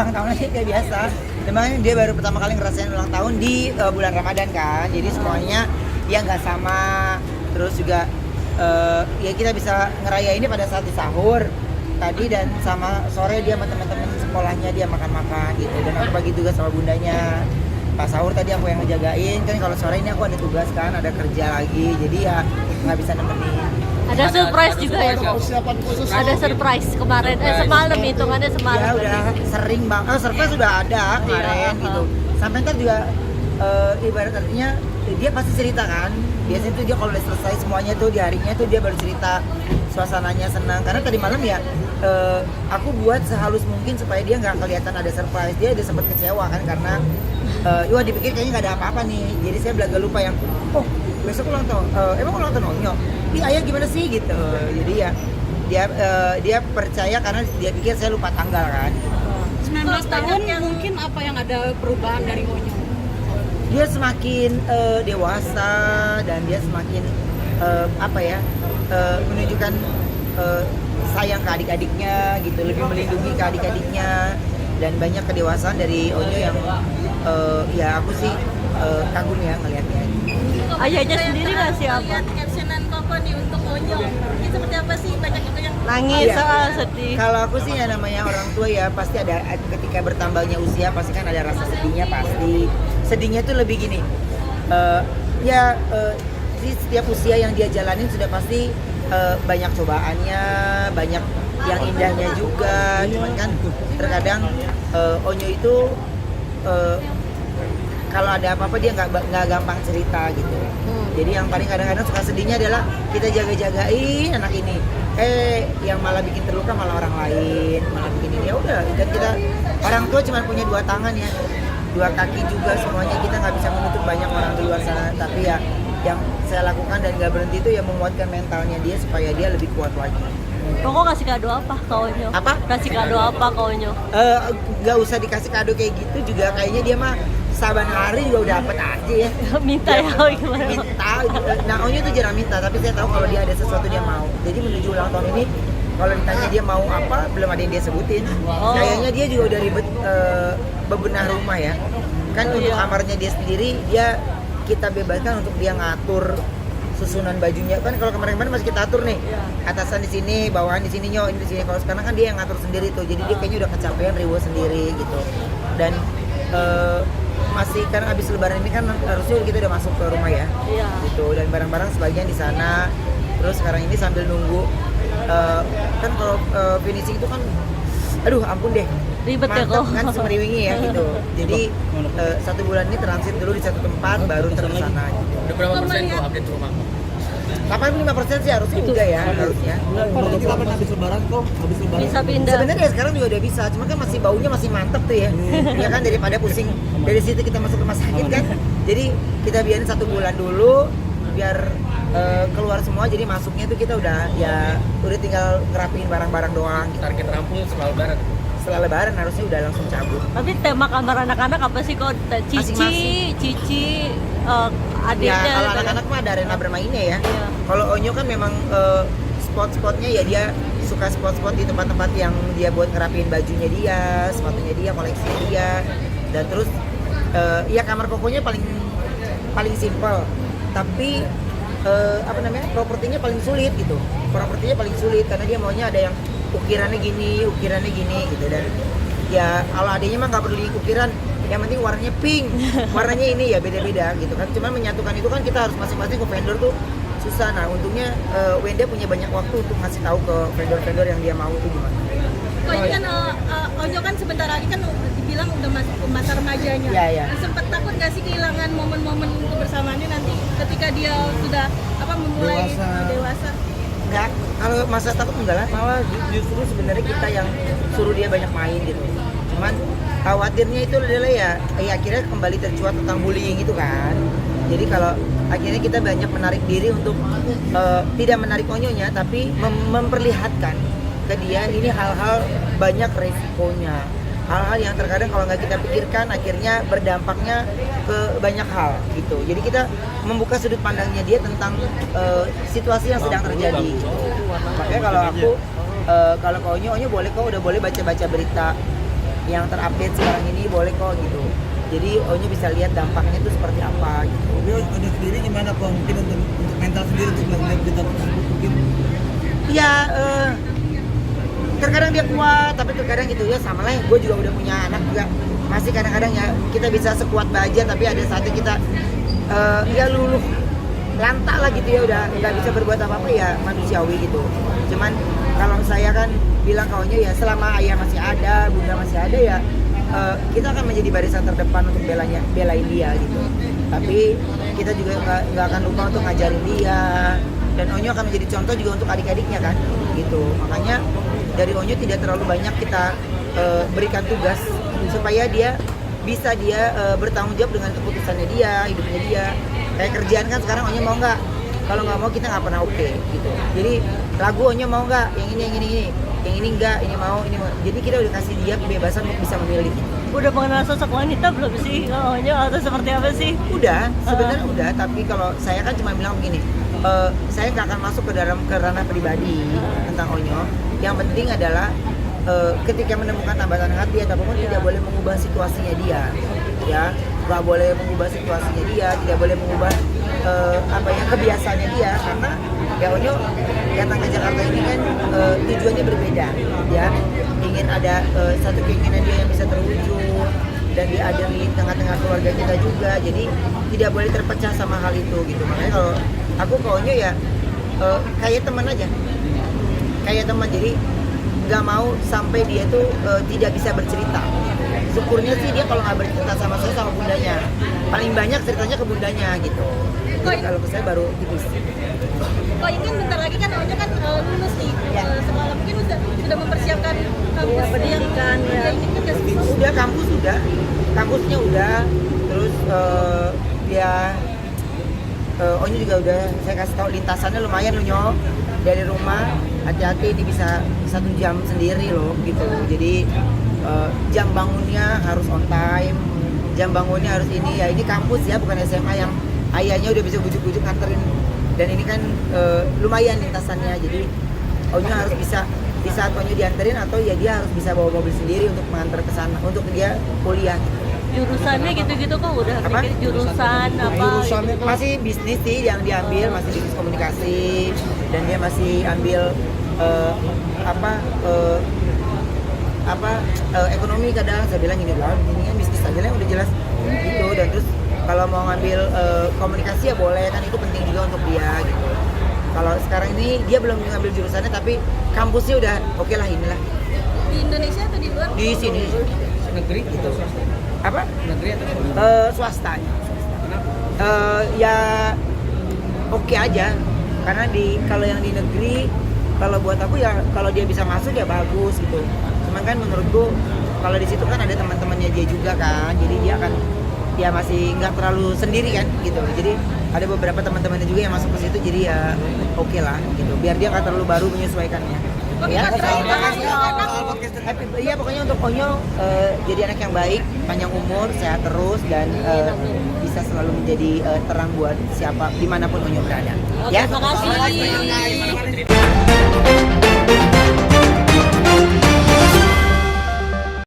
ulang tahun aja kayak biasa. Memang dia baru pertama kali ngerasain ulang tahun di bulan Ramadan kan. Jadi semuanya dia nggak sama. Terus juga ya kita bisa ngerayainnya pada saat di sahur tadi, dan sama sore dia sama teman-teman sekolahnya dia makan-makan gitu. Dan aku bagi tugas sama bundanya. Pas sahur tadi aku yang ngejagain, kan kalau sore ini aku ada tugas kan, ada kerja lagi, jadi ya nggak bisa nemenin. Ada surprise juga ya? Persiapan khusus. Ada surprise kemarin, semalam hitungannya semalam. Ya udah sering banget, surprise sudah ada kemarin gitu. Sampai ntar juga ibarat artinya dia pasti cerita kan. Biasanya tuh dia kalau udah selesai semuanya tuh di harinya tuh dia baru cerita, suasananya senang. Karena tadi malam ya aku buat sehalus mungkin supaya dia nggak kelihatan ada surprise. Dia udah sempat kecewa kan karena wah dipikir kayaknya nggak ada apa-apa nih. Jadi saya belaga lupa yang oh besok ulang tahun, emang ulang tahun Onyo? Ih ayah gimana sih gitu. Jadi ya dia percaya karena dia pikir saya lupa tanggal kan. 19 tahun mungkin apa yang ada perubahan dari Onyo? Dia semakin dewasa dan dia semakin menunjukkan sayang ke adik-adiknya gitu, lebih melindungi ke adik-adiknya, dan banyak kedewasaan dari Onyo yang ya aku sih kagum ya ngelihatnya. Ayahnya sendiri nggak siapa? Lihat captionan Koko nih untuk Onyo, ini seperti apa sih? Banyak itu yang Nangis, Iya. sedih. Kalau aku sih ya namanya orang tua ya pasti ada, ketika bertambahnya usia pasti kan ada rasa sedihnya pasti. Sedihnya tuh lebih gini, di setiap usia yang dia jalanin sudah pasti banyak cobaannya, banyak yang indahnya juga. Cuman kan terkadang Onyo itu kalau ada apa-apa dia nggak gampang cerita gitu. Jadi yang paling kadang-kadang suka sedihnya adalah kita jaga-jagain anak ini, yang malah bikin terluka malah orang lain, malah bikin ini. Ya udah, dan kita orang tua cuma punya dua tangan ya, dua kaki juga, semuanya kita nggak bisa menutup banyak orang di luar sana. Tapi ya yang saya lakukan dan nggak berhenti itu ya menguatkan mentalnya dia supaya dia lebih kuat lagi. Koko kasih kado apa ke Onyo? Apa? Kasih kado apa ke Onyo? Nggak usah dikasih kado kayak gitu juga, kayaknya dia mah saban hari juga udah dapet aja ya. Minta ya, gimana? Minta. Nah Onyo tuh jarang minta, tapi saya tahu kalau dia ada sesuatu dia mau. Jadi menuju ulang tahun ini kalau ditanya dia mau apa, belum ada yang dia sebutin. Kayaknya dia juga udah ribet bebenah rumah ya. Kan untuk kamarnya dia sendiri, dia kita bebaskan untuk dia ngatur susunan bajunya. Kan kalau kemarin-kemarin masih kita atur nih, atasan di sini, bawahan di sini, ini di sini. Kalau sekarang kan dia yang ngatur sendiri tuh, jadi dia kayaknya udah kecapean riwo sendiri gitu. Dan masih karena habis lebaran ini kan harusnya kita udah masuk ke rumah ya, gitu. Dan barang-barang sebagian di sana. Terus sekarang ini sambil nunggu, kan kalau finishing itu kan, aduh ampun deh, Ribet ya kok. kan semeriwingi ya gitu. Jadi 1 bulan ini transit dulu di satu tempat, baru tersana gitu. Udah berapa persen tuh update rumah? 85% sih harusnya udah ya, harusnya. Berarti kapan habis lebaran kok? Habis lebaran. Bisa pindah. Sebenarnya sekarang juga udah bisa, cuma kan masih baunya masih mantep tuh ya. Ya kan, daripada pusing dari situ kita masuk rumah sakit kan. Jadi kita biarin 1 bulan dulu biar keluar semua, jadi masuknya tuh kita udah tinggal ngerapiin barang-barang doang. Target rampung setelah lebaran. Setelah lebaran harusnya udah langsung cabut. Tapi tema kamar anak-anak apa sih kok? Masing-masing. Cici, Ya adiknya. kalau anak-anak mah ada arena bermainnya ya. Iya. Kalau Onyo kan memang spot-spotnya ya dia suka spot-spot di tempat-tempat yang dia buat ngerapiin bajunya dia, sepatunya dia, koleksinya dia. Dan terus ya kamar kokonya paling simpel, tapi propertinya paling sulit gitu. Propertinya paling sulit karena dia maunya ada yang ukirannya gini gitu. Dan ya kalau adanya mah nggak perlu ukiran, yang penting warnanya pink, warnanya ini ya beda-beda gitu kan. Cuman menyatukan itu kan kita harus masing-masing ke vendor tuh susah. Nah untungnya Wenda punya banyak waktu untuk ngasih tahu ke vendor-vendor yang dia mau itu gimana. Kok ini kan Onyo kan sebentar lagi kan dibilang udah masuk ke masa remajanya. Iya. Sempat takut nggak sih kehilangan momen-momen kebersamaannya nanti ketika dia sudah memulai dewasa? Enggak, kalau masa takut enggak lah, malah justru sebenarnya kita yang suruh dia banyak main gitu. Cuman khawatirnya itu adalah ya akhirnya kembali tercuat tentang bullying itu kan. Jadi kalau akhirnya kita banyak menarik diri untuk tidak menarik Onyonya, tapi memperlihatkan ke dia ini hal-hal banyak resikonya, hal-hal yang terkadang kalau nggak kita pikirkan akhirnya berdampaknya ke banyak hal gitu. Jadi kita membuka sudut pandangnya dia tentang situasi yang sedang terjadi. Makanya kalau aku kalau ke Onyo boleh kok, udah boleh baca-baca berita yang terupdate sekarang ini boleh kok gitu. Jadi Onyo bisa lihat dampaknya itu seperti apa gitu. Tapi Onyo sendiri gimana kok? Mungkin untuk mental sendiri untuk melihat berita tersebut mungkin. Iya, terkadang dia kuat, tapi terkadang gitu ya sama lah. Gue juga udah punya anak juga, masih kadang-kadang ya kita bisa sekuat baja, tapi ada saatnya kita ya luluh lantak lah gitu ya, udah nggak bisa berbuat apa-apa ya manusiawi gitu. Cuman kalau saya kan bilang kaunya ya selama ayah masih ada, bunda masih ada ya kita akan menjadi barisan terdepan untuk belain dia gitu. Tapi kita juga nggak akan lupa untuk ngajarin dia, dan Onyo akan menjadi contoh juga untuk adik-adiknya kan gitu. Makanya dari Onyo tidak terlalu banyak kita berikan tugas supaya dia bisa bertanggung jawab dengan keputusannya dia, hidupnya dia. Kayak kerjaan kan sekarang Onyo mau nggak? Kalau nggak mau kita nggak pernah oke gitu. Jadi lagu Onyo mau nggak? Yang ini enggak, ini mau. Jadi kita udah kasih dia kebebasan untuk bisa memilih. Udah mengenal sosok wanita belum sih kalau Onyo, atau seperti apa sih? Udah, sebenarnya udah. Tapi kalau saya kan cuma bilang begini, saya nggak akan masuk ke ranah pribadi tentang Onyo. Yang penting adalah ketika menemukan tambatan hati ataupun tidak boleh mengubah situasinya dia, ya nggak boleh mengubah situasinya dia, tidak boleh mengubah kebiasaannya dia, karena ya Onyo datang ke Jakarta ini kan tujuannya berbeda, ya ingin ada satu keinginan dia yang bisa terwujud dan dia ada di tengah-tengah keluarga kita juga, jadi tidak boleh terpecah sama hal itu gitu. Makanya kalau aku ke Onyo ya kayak teman aja, kayak teman, jadi nggak mau sampai dia tuh tidak bisa bercerita. Syukurnya sih dia kalau nggak bercerita sama saya sama bundanya, paling banyak ceritanya ke bundanya gitu. Jadi kalau ke saya baru tipis. Kok ini kan bentar lagi kan Onyo kan lulus nih. Ya. Semalam mungkin sudah mempersiapkan kampus pendidikan, ya. Ini kan udah sih. Udah kampusnya udah, terus dia Onyo juga udah saya kasih tahu lintasannya lumayan loh Nyo, dari rumah hati-hati, ini bisa 1 jam sendiri loh gitu. Jadi jam bangunnya harus on time, jam bangunnya harus ini ya, ini kampus ya bukan SMA yang ayahnya udah bisa bujuk-bujuk nganterin, dan ini kan lumayan lintasannya, jadi Onyo harus bisa di saat Onyo dianterin atau ya dia harus bisa bawa mobil sendiri untuk mengantar ke sana untuk dia kuliah. Jurusannya gitu-gitu kok udah Apa? mikir jurusan apa? Masih bisnis sih yang diambil, masih bisnis komunikasi, dan dia masih ambil ekonomi. Kadang saya bilang gini lah, ini kan bisnis aja lah udah jelas gitu. Dan terus kalau mau ngambil komunikasi ya boleh, kan itu penting juga untuk dia gitu. Kalau sekarang ini dia belum ngambil jurusannya, tapi kampusnya udah oke lah, inilah Di Indonesia atau di luar? di sini. Negeri atau swasta? Apa? Negeri atau swasta? Swasta. Kenapa? Ya oke aja, karena kalau yang di negeri, kalau buat aku ya kalau dia bisa masuk ya bagus gitu. Cuman kan menurutku kalau di situ kan ada teman-temannya dia juga kan, jadi dia akan dia masih nggak terlalu sendiri kan gitu. Jadi ada beberapa teman-temannya juga yang masuk ke situ, jadi ya oke lah gitu, biar dia nggak terlalu baru menyesuaikannya. Oke, Ya, Mas, terima kasih. iya pokoknya untuk Onyo jadi anak yang baik, panjang umur, sehat terus, dan bisa selalu menjadi terang buat siapa dimanapun Onyo berada. Oke, Ya, makasih.